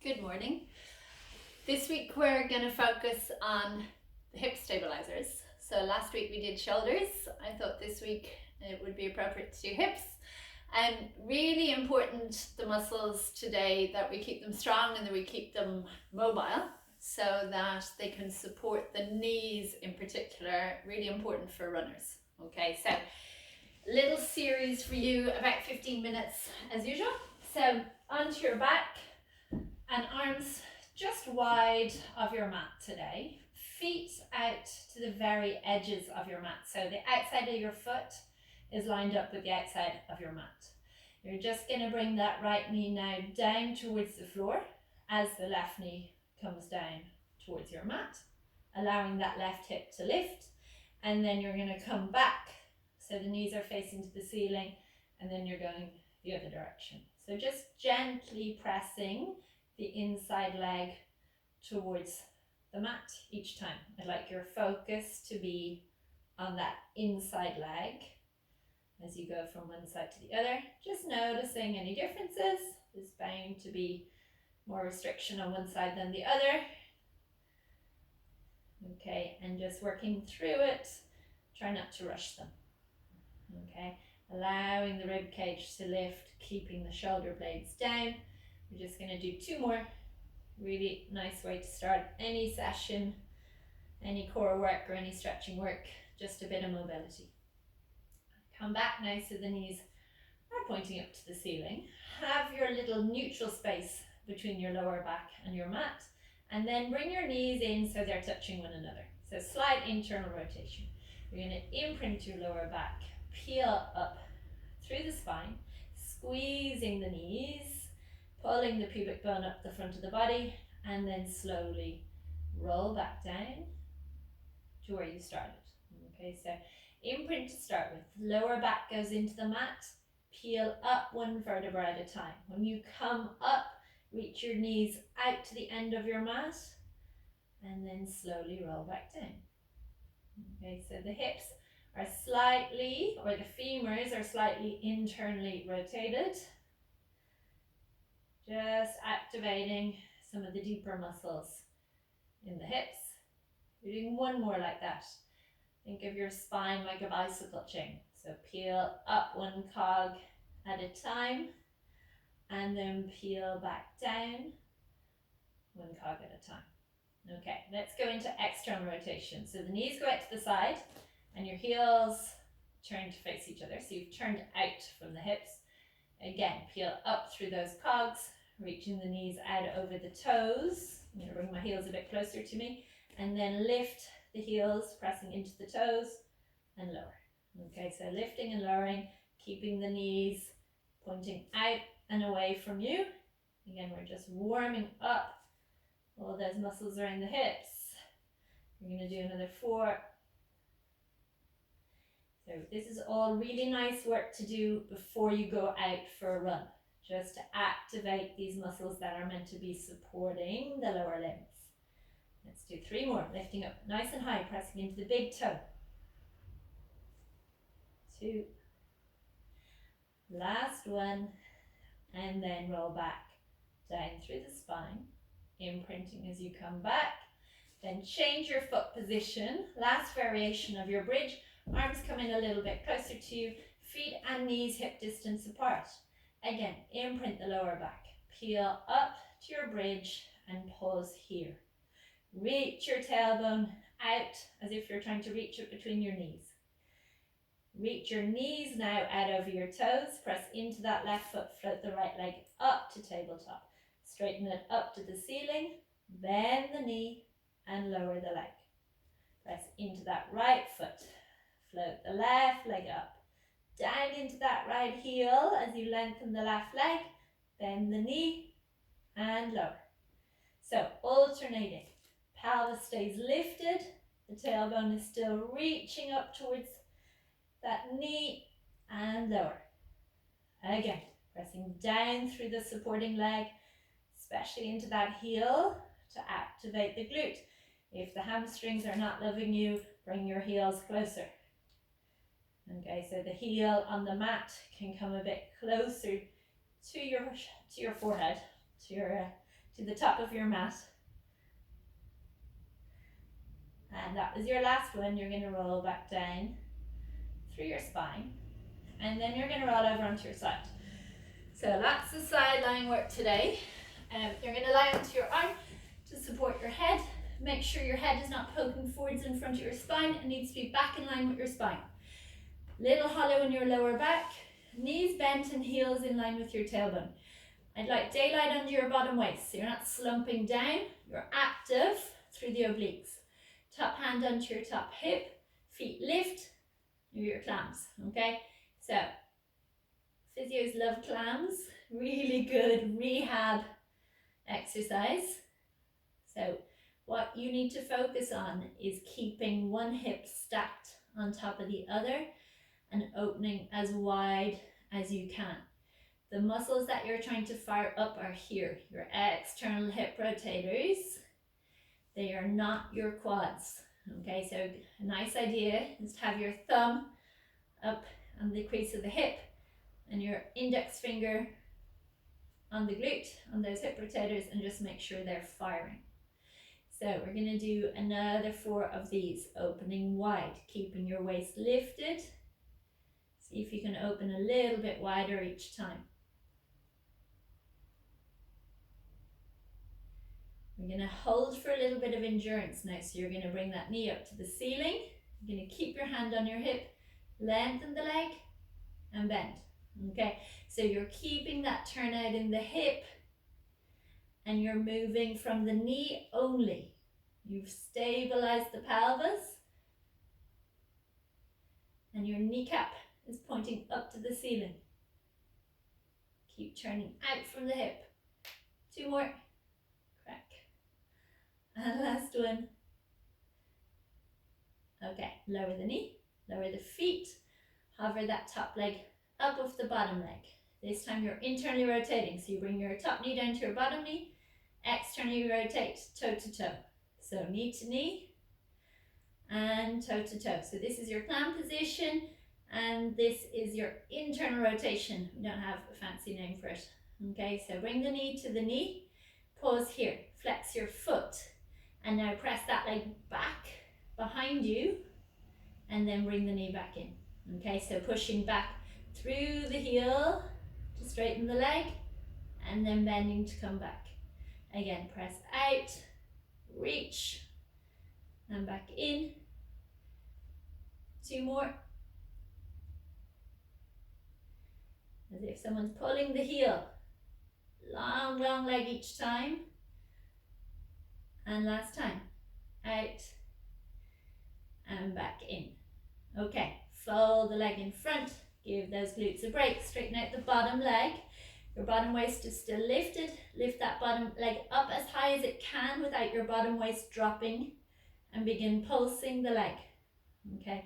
Good morning. This week we're going to focus on the hip stabilizers. So last week we did shoulders. I thought this week it would be appropriate to do hips. And really important, the muscles today, that we keep them strong and that we keep them mobile so that they can support the knees in particular. Really important for runners. Okay, so little series for you, about 15 minutes as usual. So onto your back and arms just wide of your mat today. Feet out to the very edges of your mat. So the outside of your foot is lined up with the outside of your mat. You're just going to bring that right knee now down towards the floor as the left knee comes down towards your mat, allowing that left hip to lift. And then you're going to come back so the knees are facing to the ceiling, and then you're going the other direction. So just gently pressing the inside leg towards the mat each time. I'd like your focus to be on that inside leg as you go from one side to the other. Just noticing any differences. There's bound to be more restriction on one side than the other. Okay, and just working through it. Try not to rush them. Okay, allowing the rib cage to lift, keeping the shoulder blades down. We're just going to do two more. Really nice way to start any session, any core work or any stretching work, just a bit of mobility. Come back now so the knees are pointing up to the ceiling. Have your little neutral space between your lower back and your mat, and then bring your knees in so they're touching one another. So slight internal rotation. You're going to imprint your lower back, peel up through the spine, squeezing the knees, pulling the pubic bone up the front of the body, and then slowly roll back down to where you started. Okay, so imprint to start with. Lower back goes into the mat, peel up one vertebra at a time. When you come up, reach your knees out to the end of your mat, and then slowly roll back down. Okay, so the hips are slightly, or the femurs are slightly internally rotated. Just activating some of the deeper muscles in the hips. You're doing one more like that. Think of your spine like a bicycle chain. So peel up one cog at a time, and then peel back down one cog at a time. Okay, let's go into external rotation. So the knees go out to the side and your heels turn to face each other. So you've turned out from the hips. Again, peel up through those cogs, reaching the knees out over the toes. I'm going to bring my heels a bit closer to me, and then lift the heels, pressing into the toes, and lower. Okay, so lifting and lowering, keeping the knees pointing out and away from you. Again, we're just warming up all those muscles around the hips. We're going to do another 4. So this is all really nice work to do before you go out for a run, just to activate these muscles that are meant to be supporting the lower limbs. Let's do 3 more, lifting up nice and high, pressing into the big toe. 2. Last one, and then roll back down through the spine, imprinting as you come back. Then change your foot position. Last variation of your bridge. Arms come in a little bit closer to you, feet and knees hip distance apart. Again, imprint the lower back. Peel up to your bridge and pause here. Reach your tailbone out as if you're trying to reach it between your knees. Reach your knees now out over your toes. Press into that left foot, float the right leg up to tabletop. Straighten it up to the ceiling, bend the knee and lower the leg. Press into that right foot. Float the left leg up, down into that right heel as you lengthen the left leg, bend the knee and lower. So alternating, pelvis stays lifted, the tailbone is still reaching up towards that knee and lower. Again, pressing down through the supporting leg, especially into that heel to activate the glute. If the hamstrings are not loving you, bring your heels closer. Okay, so the heel on the mat can come a bit closer to your forehead, to to the top of your mat. And that was your last one. You're going to roll back down through your spine. And then you're going to roll over onto your side. So that's the side lying work today. You're going to lie onto your arm to support your head. Make sure your head is not poking forwards in front of your spine. It needs to be back in line with your spine. Little hollow in your lower back. Knees bent and heels in line with your tailbone. I'd like daylight under your bottom waist. So you're not slumping down. You're active through the obliques. Top hand onto your top hip. Feet lift. Your clams. Okay? So, physios love clams. Really good rehab exercise. So, what you need to focus on is keeping one hip stacked on top of the other and opening as wide as you can. The muscles that you're trying to fire up are here, your external hip rotators. They are not your quads. Okay, so a nice idea is to have your thumb up on the crease of the hip and your index finger on the glute, on those hip rotators, and just make sure they're firing. So we're going to do another 4 of these, opening wide, keeping your waist lifted. See if you can open a little bit wider each time. We're going to hold for a little bit of endurance now. So you're going to bring that knee up to the ceiling. You're going to keep your hand on your hip, lengthen the leg and bend. Okay, so you're keeping that turnout in the hip and you're moving from the knee only. You've stabilized the pelvis and your kneecap is pointing up to the ceiling. Keep turning out from the hip. 2 more. Crack. And last one. Okay, lower the knee, lower the feet, hover that top leg up off the bottom leg. This time you're internally rotating, so you bring your top knee down to your bottom knee, externally rotate toe to toe. So knee to knee and toe to toe. So this is your clam position and this is your internal rotation. We don't have a fancy name for it. Okay, so bring the knee to the knee, pause here, flex your foot, and now press that leg back behind you and then bring the knee back in. Okay, so pushing back through the heel to straighten the leg and then bending to come back. Again, press out, reach and back in. 2 more. As if someone's pulling the heel. Long, long leg each time. And last time. Out and back in. Okay, fold the leg in front. Give those glutes a break. Straighten out the bottom leg. Your bottom waist is still lifted. Lift that bottom leg up as high as it can without your bottom waist dropping. And begin pulsing the leg. Okay,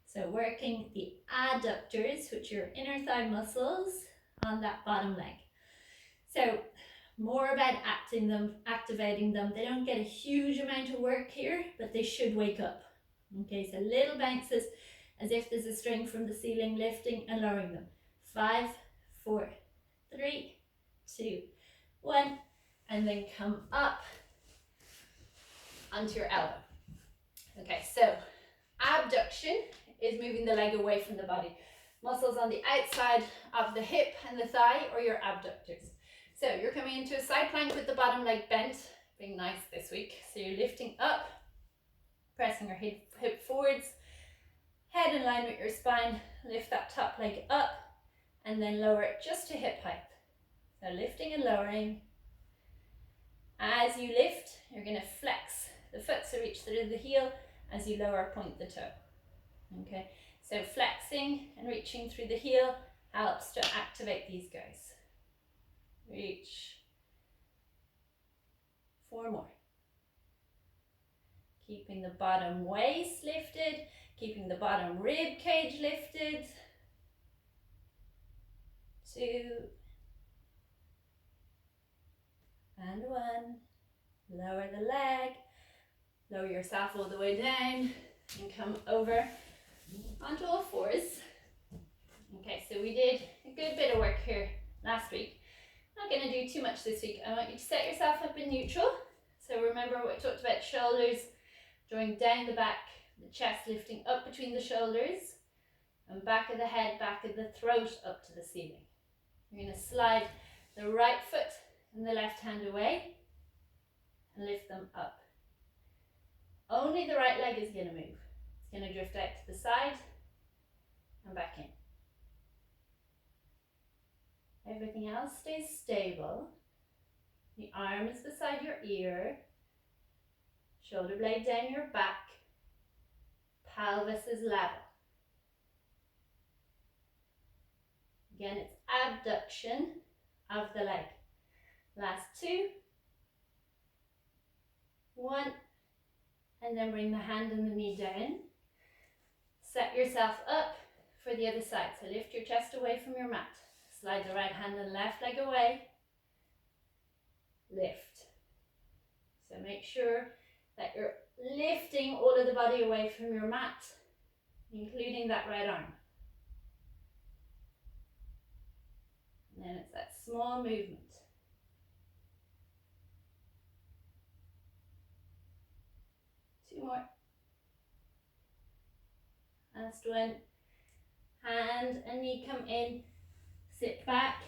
so working the adductors, which are your inner thigh muscles, on that bottom leg. So more about activating them. They don't get a huge amount of work here, but they should wake up. Okay, so little bounces as if there's a string from the ceiling, lifting and lowering them. 5, 4, 3, 2, 1, and then come up onto your elbow. Okay, so abduction is moving the leg away from the body. Muscles on the outside of the hip and the thigh, or your abductors. So you're coming into a side plank with the bottom leg bent, being nice this week. So you're lifting up, pressing your hip forwards, head in line with your spine, lift that top leg up, and then lower it just to hip height. So lifting and lowering. As you lift, you're going to flex the foot, so reach through the heel. As you lower, point the toe. Okay, so flexing and reaching through the heel helps to activate these guys. Reach. 4 more. Keeping the bottom waist lifted, keeping the bottom rib cage lifted. 2 and 1. Lower the leg, lower yourself all the way down and come over onto all 4s. Okay, so we did a good bit of work here last week Not going to do too much this week. I want you to set yourself up in neutral. So remember what we talked about, shoulders drawing down the back, the chest lifting up between the shoulders, and back of the head, back of the throat up to the ceiling. You're going to slide the right foot and the left hand away and lift them up. Only the right leg is going to move. It's going to drift out to the side and back in. Everything else stays stable. The arm is beside your ear. Shoulder blade down your back. Pelvis is level. Again, it's abduction of the leg. Last two. 1. And then bring the hand and the knee down. Set yourself up for the other side. So lift your chest away from your mat. Slide the right hand and left leg away. Lift. So make sure that you're lifting all of the body away from your mat, including that right arm. And then it's that small movement. Two more. Last one. Hand and knee come in. Sit back.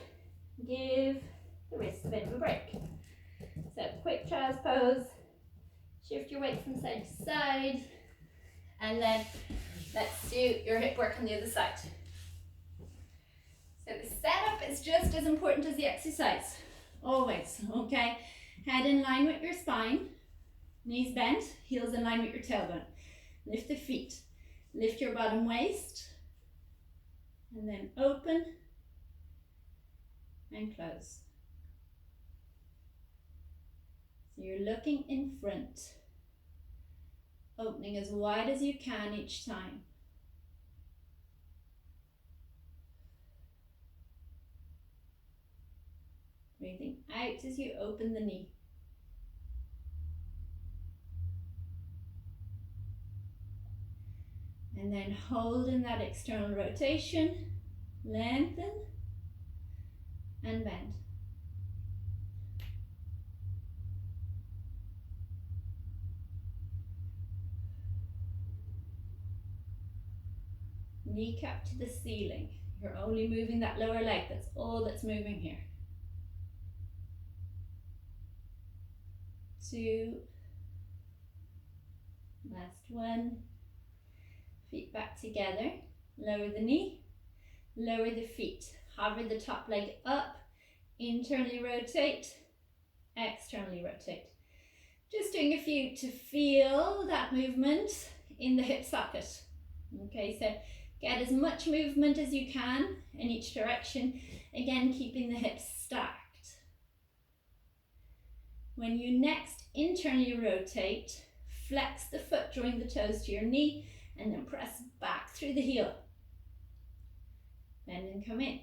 Give the wrist a bit of a break. So quick child's pose. Shift your weight from side to side. And then let's do your hip work on the other side. So the setup is just as important as the exercise. Always, okay? Head in line with your spine. Knees bent, heels in line with your tailbone. Lift the feet. Lift your bottom waist. And then open and close. So you're looking in front. Opening as wide as you can each time. Breathing out as you open the knee. And then hold in that external rotation, lengthen and bend. Kneecap to the ceiling. You're only moving that lower leg. That's all that's moving here. 2. Last one. Feet back together. Lower the knee. Lower the feet. Hover the top leg up. Internally rotate. Externally rotate. Just doing a few to feel that movement in the hip socket. Okay, so get as much movement as you can in each direction. Again, keeping the hips stacked. When you next internally rotate, flex the foot, drawing the toes to your knee, and then press back through the heel. Bend and come in.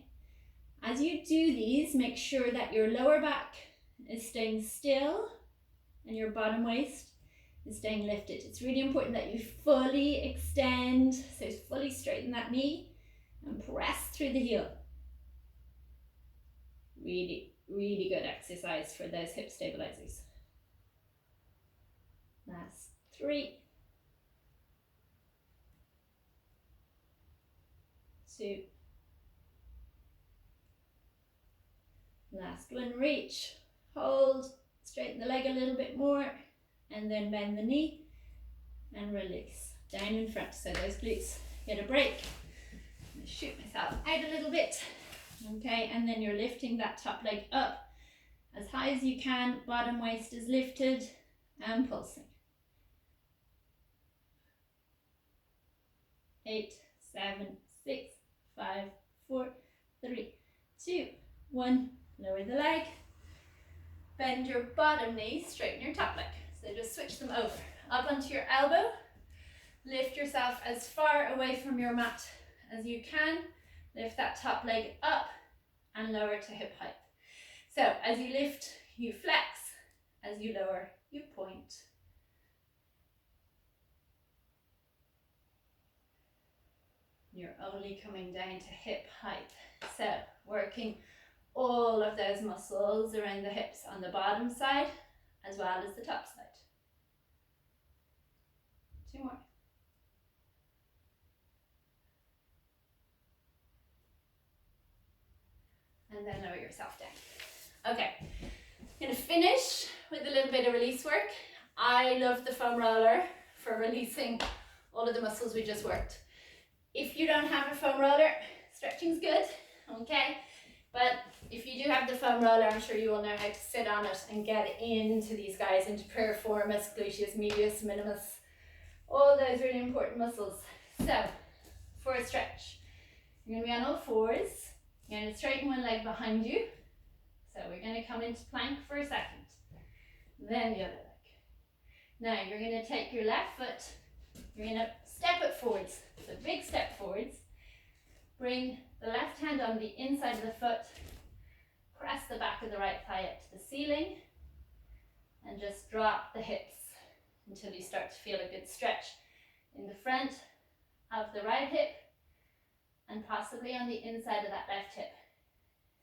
As you do these, make sure that your lower back is staying still and your bottom waist is staying lifted. It's really important that you fully extend, so fully straighten that knee and press through the heel. Really, really good exercise for those hip stabilizers. Last 3, 2, last one. Reach, hold, straighten the leg a little bit more, and then bend the knee and release. Down in front, so those glutes get a break. I'm gonna shoot myself out a little bit. Okay, and then you're lifting that top leg up as high as you can. Bottom waist is lifted and pulsing. 8, 7, 6, 5, 4, 3, 2, 1. Lower the leg. Bend your bottom knee, straighten your top leg. So just switch them over. Up onto your elbow. Lift yourself as far away from your mat as you can. Lift that top leg up and lower to hip height. So as you lift, you flex. As you lower, you point. You're only coming down to hip height. So working all of those muscles around the hips on the bottom side as well as the top side. 2 more. And then lower yourself down. Okay, I'm going to finish with a little bit of release work. I love the foam roller for releasing all of the muscles we just worked. If you don't have a foam roller, stretching's good, okay? But if you do have the foam roller, I'm sure you will know how to sit on it and get into these guys, into piriformis, gluteus medius, minimus, all those really important muscles. So, for a stretch, you're going to be on all fours. You're going to straighten one leg behind you. So we're going to come into plank for a second. Then the other leg. Now you're going to take your left foot, you're going to step it forwards. So big step forwards. Bring the left hand on the inside of the foot. Press the back of the right thigh up to the ceiling. And just drop the hips until you start to feel a good stretch in the front of the right hip and possibly on the inside of that left hip.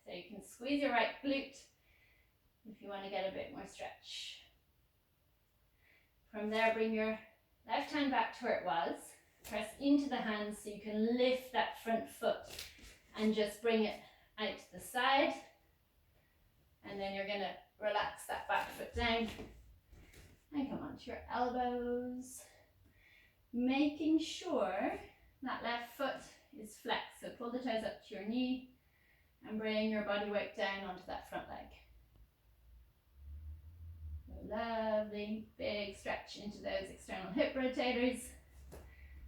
So you can squeeze your right glute if you want to get a bit more stretch. From there, bring your left hand back to where it was. Press into the hands so you can lift that front foot and just bring it out to the side. And then you're going to relax that back foot down and come onto your elbows. Making sure that left foot is flexed. So pull the toes up to your knee and bring your body weight down onto that front leg. Lovely big stretch into those external hip rotators.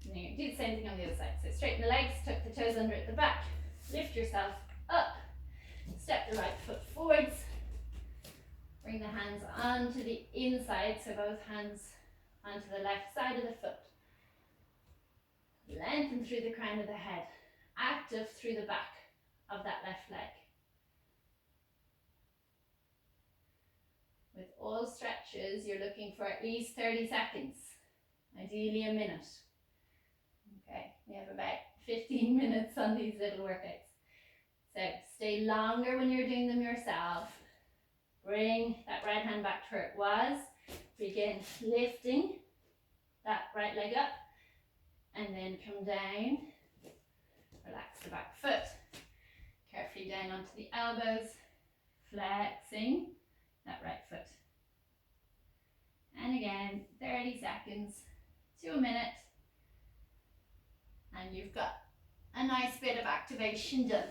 And then you do the same thing on the other side. So straighten the legs, tuck the toes under at the back, lift yourself up, step the right foot forwards, bring the hands onto the inside, so both hands onto the left side of the foot. Lengthen through the crown of the head, active through the back of that left leg. With all stretches, you're looking for at least 30 seconds, ideally a minute. Okay, we have about 15 minutes on these little workouts. So stay longer when you're doing them yourself. Bring that right hand back to where it was. Begin lifting that right leg up and then come down. Relax the back foot. Carefully down onto the elbows, flexing that right foot. And again, 30 seconds to a minute. And you've got a nice bit of activation done.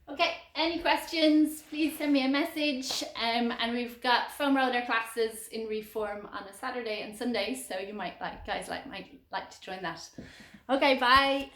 Okay, any questions, please send me a message. And we've got foam roller classes in Reform on a Saturday and Sunday, so you might might like to join that. Okay, bye.